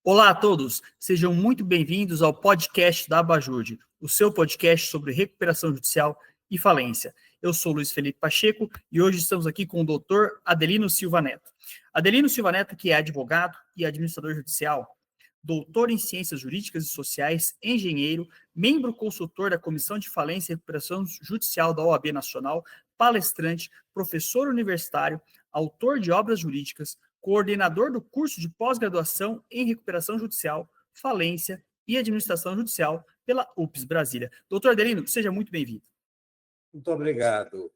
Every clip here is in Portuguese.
Olá a todos, sejam muito bem-vindos ao podcast da Abajude, o seu podcast sobre recuperação judicial e falência. Eu sou Luiz Felipe Pacheco e hoje estamos aqui com o doutor Adelino Silva Neto. Adelino Silva Neto, que é advogado e administrador judicial, doutor em Ciências Jurídicas e Sociais, engenheiro, membro consultor da Comissão de Falência e Recuperação Judicial da OAB Nacional, palestrante, professor universitário, autor de obras jurídicas, coordenador do curso de pós-graduação em recuperação judicial, falência e administração judicial pela UPS Brasília. Doutor Adelino, seja muito bem-vindo. Muito obrigado.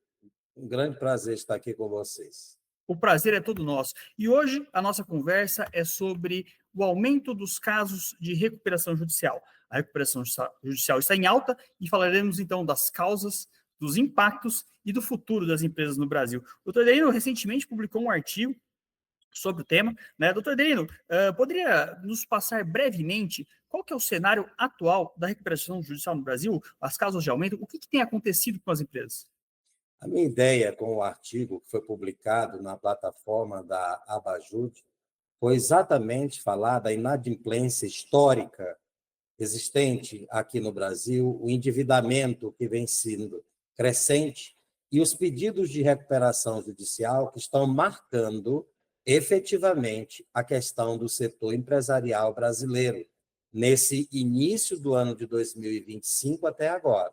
Um grande prazer estar aqui com vocês. O prazer é todo nosso. E hoje a nossa conversa é sobre o aumento dos casos de recuperação judicial. A recuperação judicial está em alta e falaremos então das causas, dos impactos e do futuro das empresas no Brasil. O doutor Adelino recentemente publicou um artigo sobre o tema, né? Doutor Adelino, poderia nos passar brevemente qual que é o cenário atual da recuperação judicial no Brasil, as causas de aumento, o que tem acontecido com as empresas? A minha ideia com o artigo que foi publicado na plataforma da Abajude foi exatamente falar da inadimplência histórica existente aqui no Brasil, o endividamento que vem sendo crescente e os pedidos de recuperação judicial que estão marcando efetivamente a questão do setor empresarial brasileiro, nesse início do ano de 2025 até agora.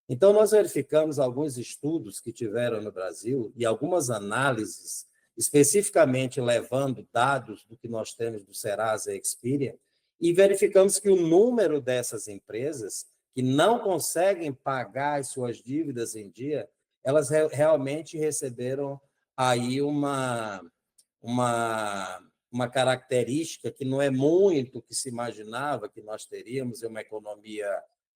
Então, nós verificamos alguns estudos que tiveram no Brasil e algumas análises, especificamente levando dados do que nós temos do Serasa e Experian, e verificamos que o número dessas empresas que não conseguem pagar as suas dívidas em dia, elas realmente receberam aí uma característica que não é muito o que se imaginava que nós teríamos, uma economia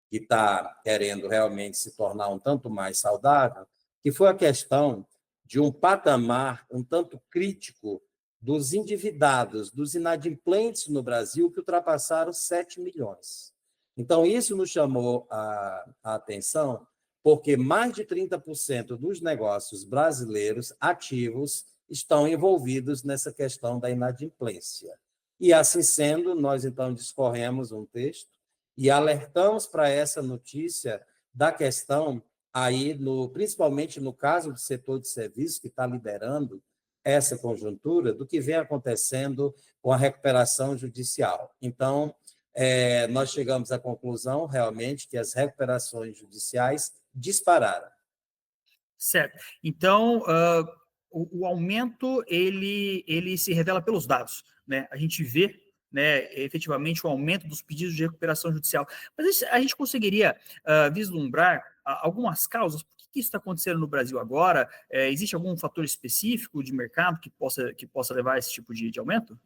que está querendo realmente se tornar um tanto mais saudável, que foi a questão de um patamar um tanto crítico dos endividados, dos inadimplentes no Brasil, que ultrapassaram 7 milhões. Então, isso nos chamou a atenção, porque mais de 30% dos negócios brasileiros ativos estão envolvidos nessa questão da inadimplência. E, assim sendo, nós, então, discorremos um texto e alertamos para essa notícia da questão, aí principalmente no caso do setor de serviços, que está liderando essa conjuntura, do que vem acontecendo com a recuperação judicial. Então, nós chegamos à conclusão, realmente, que as recuperações judiciais dispararam. Certo. Então, o aumento, ele se revela pelos dados, né? A gente vê, né, efetivamente o aumento dos pedidos de recuperação judicial. Mas a gente conseguiria vislumbrar algumas causas? Por que isso está acontecendo no Brasil agora? Existe algum fator específico de mercado que possa levar a esse tipo de aumento?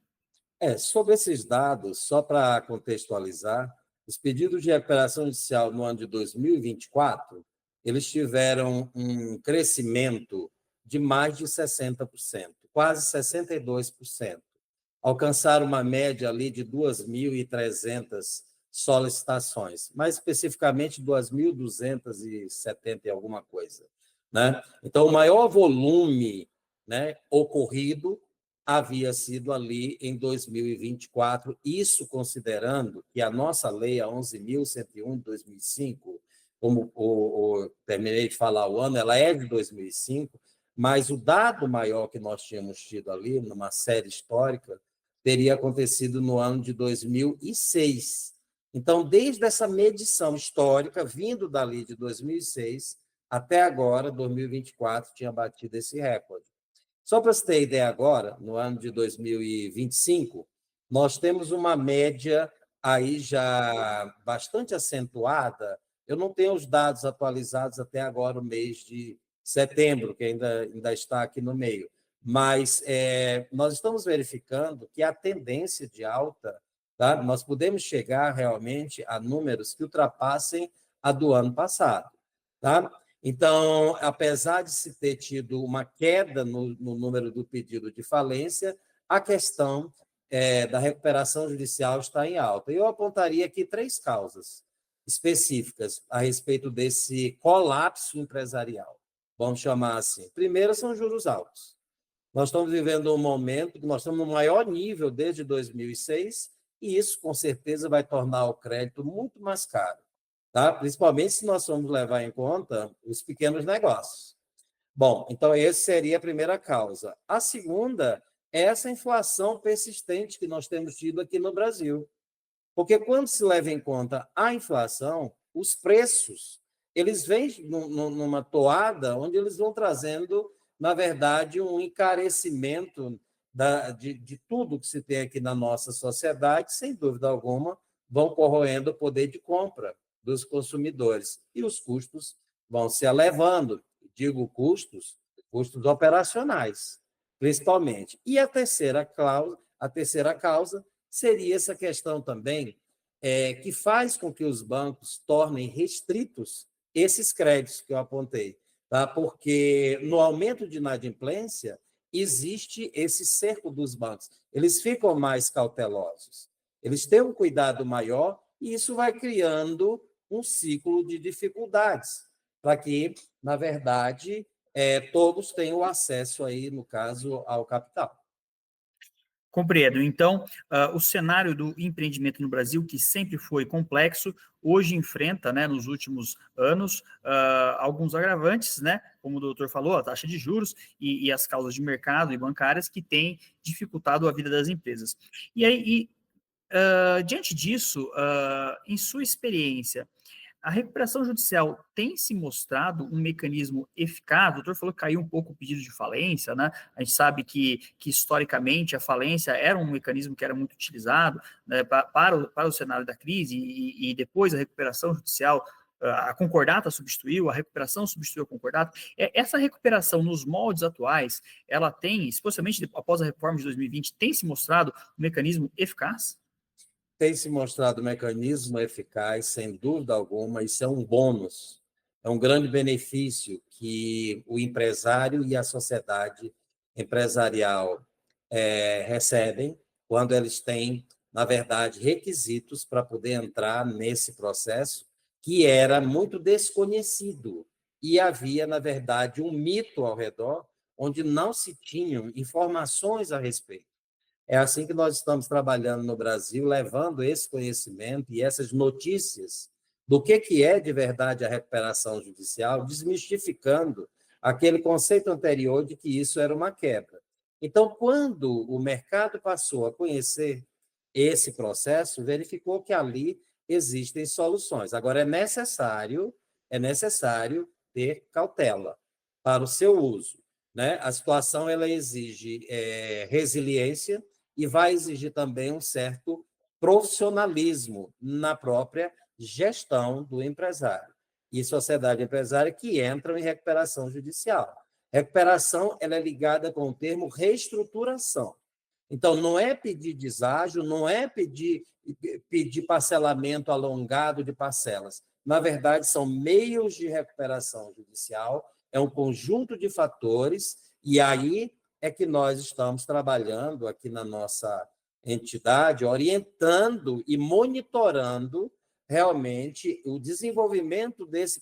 Sobre esses dados, só para contextualizar, os pedidos de recuperação judicial no ano de 2024, eles tiveram um crescimento de mais de 60%, quase 62%. Alcançaram uma média ali de 2.300 solicitações, mais especificamente 2.270 e alguma coisa, né? Então, o maior volume, né, ocorrido havia sido ali em 2024, isso considerando que a nossa lei, a 11.101 de 2005, como terminei de falar o ano, ela é de 2005, mas o dado maior que nós tínhamos tido ali, numa série histórica, teria acontecido no ano de 2006. Então, desde essa medição histórica, vindo dali de 2006, até agora, 2024, tinha batido esse recorde. Só para você ter ideia agora, no ano de 2025, nós temos uma média aí já bastante acentuada. Eu não tenho os dados atualizados até agora, o mês de setembro, que ainda está aqui no meio, mas nós estamos verificando que a tendência de alta, tá? Nós podemos chegar realmente a números que ultrapassem a do ano passado. Tá? Então, apesar de se ter tido uma queda no número do pedido de falência, a questão da recuperação judicial está em alta. Eu apontaria aqui 3 causas específicas a respeito desse colapso empresarial. Vamos chamar assim. Primeiro, são juros altos. Nós estamos vivendo um momento que nós estamos no maior nível desde 2006 e isso, com certeza, vai tornar o crédito muito mais caro, tá? Principalmente se nós formos levar em conta os pequenos negócios. Bom, então essa seria a primeira causa. A segunda é essa inflação persistente que nós temos tido aqui no Brasil. Porque quando se leva em conta a inflação, os preços, eles vêm numa toada onde eles vão trazendo, na verdade, um encarecimento de tudo que se tem aqui na nossa sociedade, sem dúvida alguma, vão corroendo o poder de compra dos consumidores. E os custos vão se elevando. Digo custos, custos operacionais, principalmente. E a terceira causa seria essa questão também que faz com que os bancos tornem restritos esses créditos que eu apontei, tá? Porque no aumento de inadimplência existe esse cerco dos bancos. Eles ficam mais cautelosos, eles têm um cuidado maior e isso vai criando um ciclo de dificuldades para que, na verdade, todos tenham acesso aí, no caso, ao capital. Compreendo. Então, o cenário do empreendimento no Brasil, que sempre foi complexo, hoje enfrenta, né, nos últimos anos, alguns agravantes, né, como o doutor falou, a taxa de juros e as causas de mercado e bancárias que têm dificultado a vida das empresas. E aí, diante disso, em sua experiência, a recuperação judicial tem se mostrado um mecanismo eficaz? O doutor falou que caiu um pouco o pedido de falência, né? A gente sabe que historicamente a falência era um mecanismo que era muito utilizado, né, para o cenário da crise e depois a recuperação judicial, a concordata substituiu, a recuperação substituiu a concordata. Essa recuperação nos moldes atuais, ela tem, especialmente após a reforma de 2020, tem se mostrado um mecanismo eficaz? Tem se mostrado um mecanismo eficaz, sem dúvida alguma, isso é um bônus, é um grande benefício que o empresário e a sociedade empresarial recebem quando eles têm, na verdade, requisitos para poder entrar nesse processo que era muito desconhecido e havia, na verdade, um mito ao redor onde não se tinham informações a respeito. É assim que nós estamos trabalhando no Brasil, levando esse conhecimento e essas notícias do que é de verdade a recuperação judicial, desmistificando aquele conceito anterior de que isso era uma quebra. Então, quando o mercado passou a conhecer esse processo, verificou que ali existem soluções. Agora, é necessário ter cautela para o seu uso, né? A situação ela exige resiliência, e vai exigir também um certo profissionalismo na própria gestão do empresário. E sociedade empresária que entram em recuperação judicial. Recuperação ela é ligada com o termo reestruturação. Então, não é pedir deságio, não é pedir parcelamento alongado de parcelas. Na verdade, são meios de recuperação judicial, é um conjunto de fatores, e aí é que nós estamos trabalhando aqui na nossa entidade, orientando e monitorando realmente o desenvolvimento desse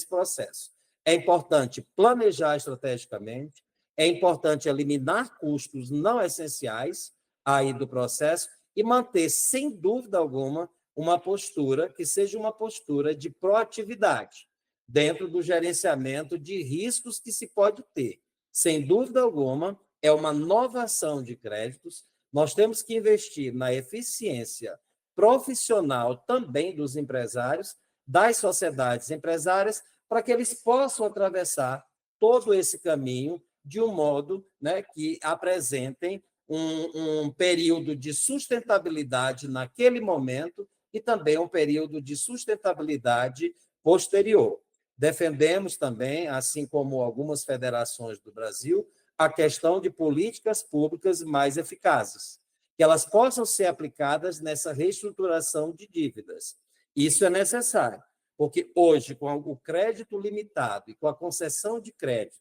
processo. É importante planejar estrategicamente, é importante eliminar custos não essenciais aí do processo e manter, sem dúvida alguma, uma postura que seja uma postura de proatividade dentro do gerenciamento de riscos que se pode ter. Sem dúvida alguma, é uma nova ação de créditos. Nós temos que investir na eficiência profissional também dos empresários, das sociedades empresárias, para que eles possam atravessar todo esse caminho de um modo, né, que apresentem um período de sustentabilidade naquele momento e também um período de sustentabilidade posterior. Defendemos também, assim como algumas federações do Brasil, a questão de políticas públicas mais eficazes, que elas possam ser aplicadas nessa reestruturação de dívidas. Isso é necessário, porque hoje, com o crédito limitado e com a concessão de crédito,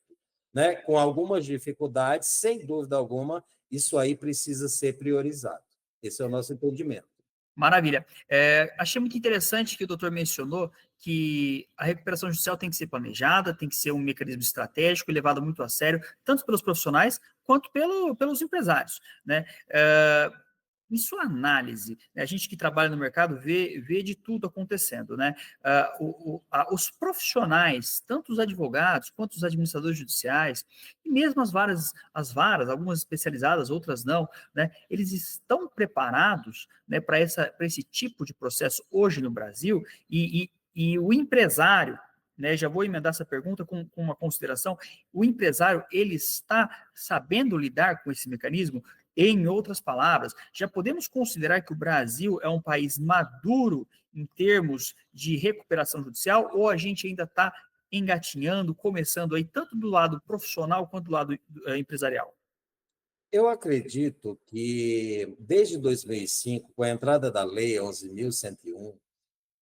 né, com algumas dificuldades, sem dúvida alguma, isso aí precisa ser priorizado. Esse é o nosso entendimento. Maravilha. Achei muito interessante que o doutor mencionou que a recuperação judicial tem que ser planejada, tem que ser um mecanismo estratégico e levado muito a sério, tanto pelos profissionais quanto pelos empresários, né? em sua análise, né, a gente que trabalha no mercado vê de tudo acontecendo, né? Os profissionais, tanto os advogados quanto os administradores judiciais, e mesmo as varas, algumas especializadas, outras não, né? Eles estão preparados, né, para esse tipo de processo hoje no Brasil, e o empresário, né, já vou emendar essa pergunta com uma consideração, o empresário, ele está sabendo lidar com esse mecanismo? Em outras palavras, já podemos considerar que o Brasil é um país maduro em termos de recuperação judicial, ou a gente ainda está engatinhando, começando aí, tanto do lado profissional quanto do lado empresarial? Eu acredito que, desde 2005, com a entrada da Lei 11.101,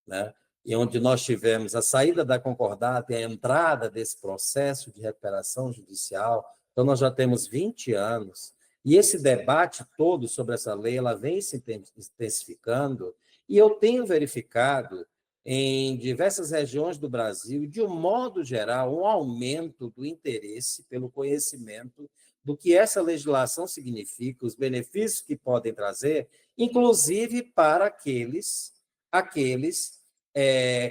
né, e onde nós tivemos a saída da concordata e a entrada desse processo de recuperação judicial, então nós já temos 20 anos, e esse debate todo sobre essa lei ela vem se intensificando, e eu tenho verificado em diversas regiões do Brasil, de um modo geral, um aumento do interesse pelo conhecimento do que essa legislação significa, os benefícios que podem trazer, inclusive para aqueles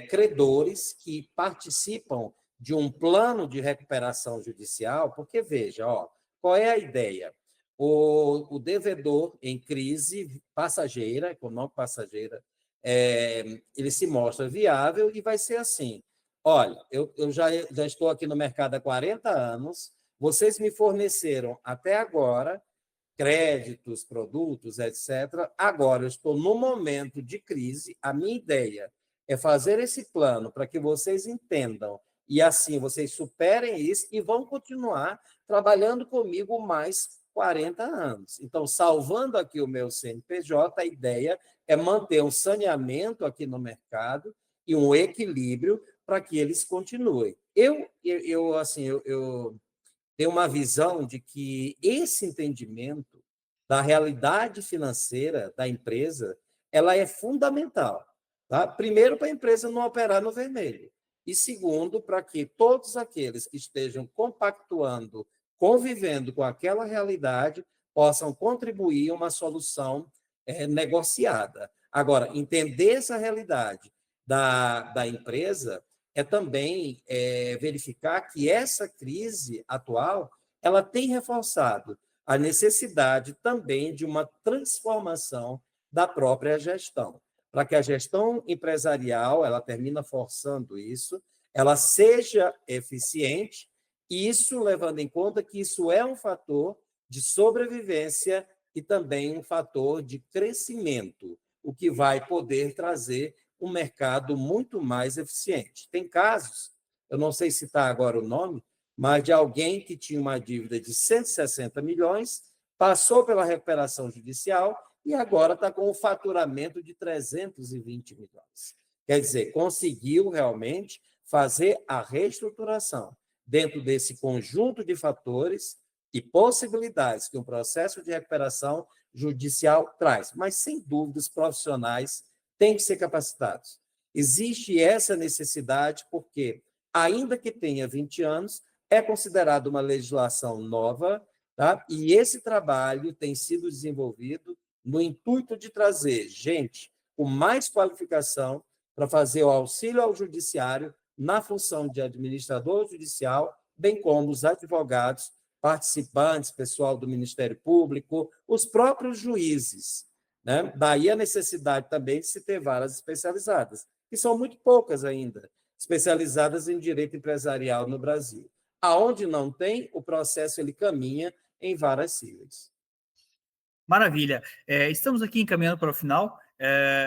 credores que participam de um plano de recuperação judicial, porque, veja, qual é a ideia? O devedor em crise passageira, econômica passageira, ele se mostra viável e vai ser assim. Olha, eu já estou aqui no mercado há 40 anos, vocês me forneceram até agora créditos, produtos, etc. Agora eu estou no momento de crise, a minha ideia é fazer esse plano para que vocês entendam e assim vocês superem isso e vão continuar trabalhando comigo mais 40 anos. Então, salvando aqui o meu CNPJ, a ideia é manter um saneamento aqui no mercado e um equilíbrio para que eles continuem. Eu tenho uma visão de que esse entendimento da realidade financeira da empresa, ela é fundamental. Tá? Primeiro, para a empresa não operar no vermelho. E segundo, para que todos aqueles que estejam compactuando, convivendo com aquela realidade, possam contribuir a uma solução negociada. Agora, entender essa realidade da empresa é também verificar que essa crise atual ela tem reforçado a necessidade também de uma transformação da própria gestão, para que a gestão empresarial ela termina forçando isso, ela seja eficiente, e isso levando em conta que isso é um fator de sobrevivência e também um fator de crescimento, o que vai poder trazer um mercado muito mais eficiente. Tem casos, eu não sei citar agora o nome, mas de alguém que tinha uma dívida de 160 milhões, passou pela recuperação judicial e agora está com o faturamento de 320 milhões. Quer dizer, conseguiu realmente fazer a reestruturação dentro desse conjunto de fatores e possibilidades que um processo de recuperação judicial traz. Mas, sem dúvida, os profissionais têm que ser capacitados. Existe essa necessidade porque, ainda que tenha 20 anos, é considerado uma legislação nova, tá? E esse trabalho tem sido desenvolvido no intuito de trazer gente com mais qualificação para fazer o auxílio ao judiciário na função de administrador judicial, bem como os advogados, participantes, pessoal do Ministério Público, os próprios juízes, né? Daí a necessidade também de se ter varas especializadas, que são muito poucas ainda, especializadas em direito empresarial no Brasil. Aonde não tem, o processo ele caminha em varas cíveis. Maravilha. Estamos aqui encaminhando para o final.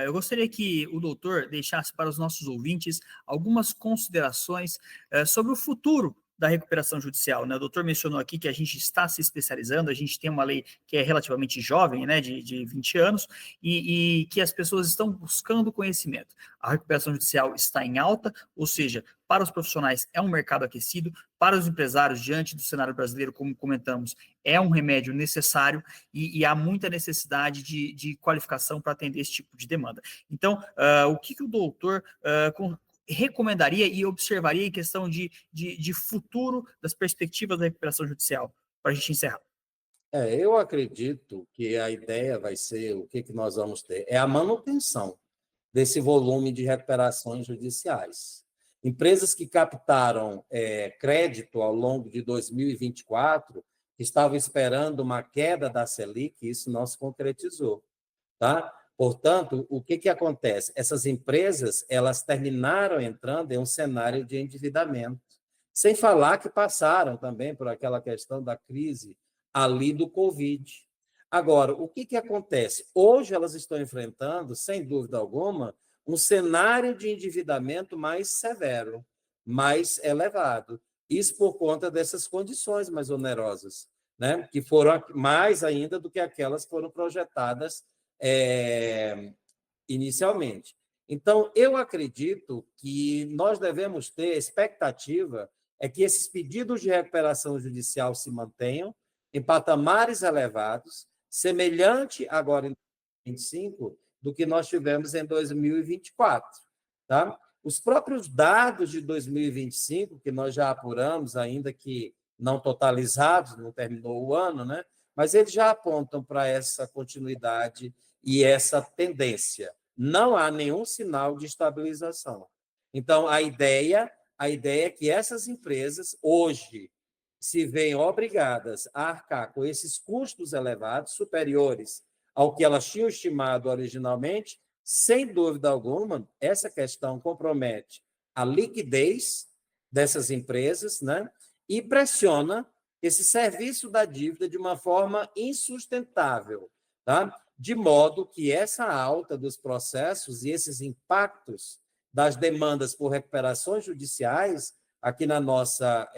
Eu gostaria que o doutor deixasse para os nossos ouvintes algumas considerações sobre o futuro da recuperação judicial, né? O doutor mencionou aqui que a gente está se especializando, a gente tem uma lei que é relativamente jovem, né, de 20 anos, e que as pessoas estão buscando conhecimento. A recuperação judicial está em alta, ou seja, para os profissionais é um mercado aquecido, para os empresários, diante do cenário brasileiro, como comentamos, é um remédio necessário e há muita necessidade de qualificação para atender esse tipo de demanda. Então, o que o doutor recomendaria e observaria em questão de futuro das perspectivas da recuperação judicial, para a gente encerrar? Eu acredito que a ideia vai ser, o que que nós vamos ter? É a manutenção desse volume de recuperações judiciais. Empresas que captaram crédito ao longo de 2024, que estavam esperando uma queda da Selic, isso não se concretizou. Tá? Portanto, o que que acontece? Essas empresas, elas terminaram entrando em um cenário de endividamento, sem falar que passaram também por aquela questão da crise ali do Covid. Agora, o que que acontece? Hoje elas estão enfrentando, sem dúvida alguma, um cenário de endividamento mais severo, mais elevado. Isso por conta dessas condições mais onerosas, né? Que foram mais ainda do que aquelas que foram projetadas inicialmente. Então, eu acredito que nós devemos ter expectativa é que esses pedidos de recuperação judicial se mantenham em patamares elevados, semelhante agora em 2025 do que nós tivemos em 2024, tá? Os próprios dados de 2025, que nós já apuramos, ainda que não totalizados, não terminou o ano, né? Mas eles já apontam para essa continuidade e essa tendência. Não há nenhum sinal de estabilização. Então, a ideia é que essas empresas, hoje, se veem obrigadas a arcar com esses custos elevados, superiores ao que elas tinham estimado originalmente, sem dúvida alguma, essa questão compromete a liquidez dessas empresas, né? E pressiona esse serviço da dívida de uma forma insustentável, tá? De modo que essa alta dos processos e esses impactos das demandas por recuperações judiciais, aqui na nossa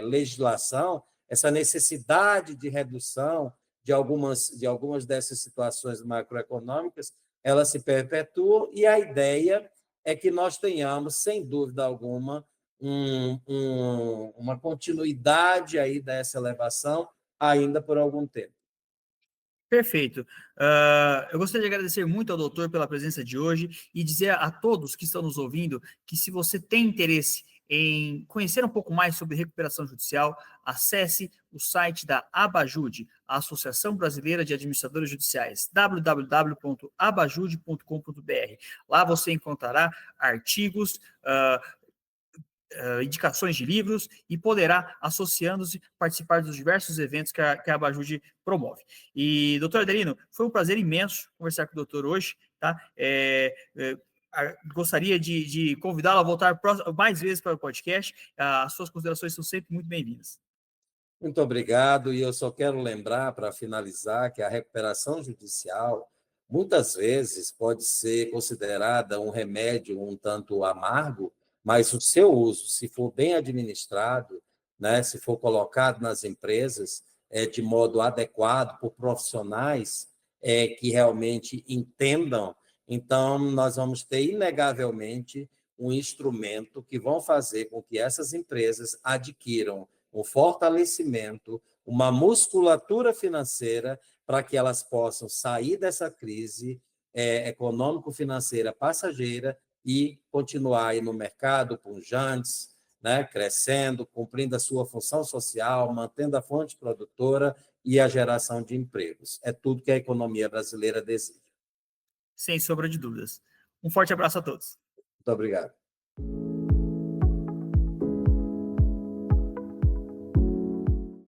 legislação, essa necessidade de redução de algumas dessas situações macroeconômicas, elas se perpetuam e a ideia é que nós tenhamos, sem dúvida alguma, uma continuidade aí dessa elevação ainda por algum tempo. Perfeito. Eu gostaria de agradecer muito ao doutor pela presença de hoje e dizer a todos que estão nos ouvindo que, se você tem interesse em conhecer um pouco mais sobre recuperação judicial, acesse o site da Abajude, a Associação Brasileira de Administradores Judiciais, www.abajude.com.br. Lá você encontrará artigos, indicações de livros e poderá, associando-se, participar dos diversos eventos que a Abajude promove. E, doutor Adelino, foi um prazer imenso conversar com o doutor hoje, tá? Gostaria de convidá-lo a voltar mais vezes para o podcast. As suas considerações são sempre muito bem-vindas. Muito obrigado, e eu só quero lembrar, para finalizar, que a recuperação judicial muitas vezes pode ser considerada um remédio um tanto amargo, mas o seu uso, se for bem administrado, né, se for colocado nas empresas de modo adequado por profissionais que realmente entendam, então nós vamos ter inegavelmente um instrumento que vão fazer com que essas empresas adquiram um fortalecimento, uma musculatura financeira para que elas possam sair dessa crise econômico-financeira passageira e continuar aí no mercado pujantes, né, crescendo, cumprindo a sua função social, mantendo a fonte produtora e a geração de empregos. É tudo que a economia brasileira deseja. Sem sombra de dúvidas. Um forte abraço a todos. Muito obrigado.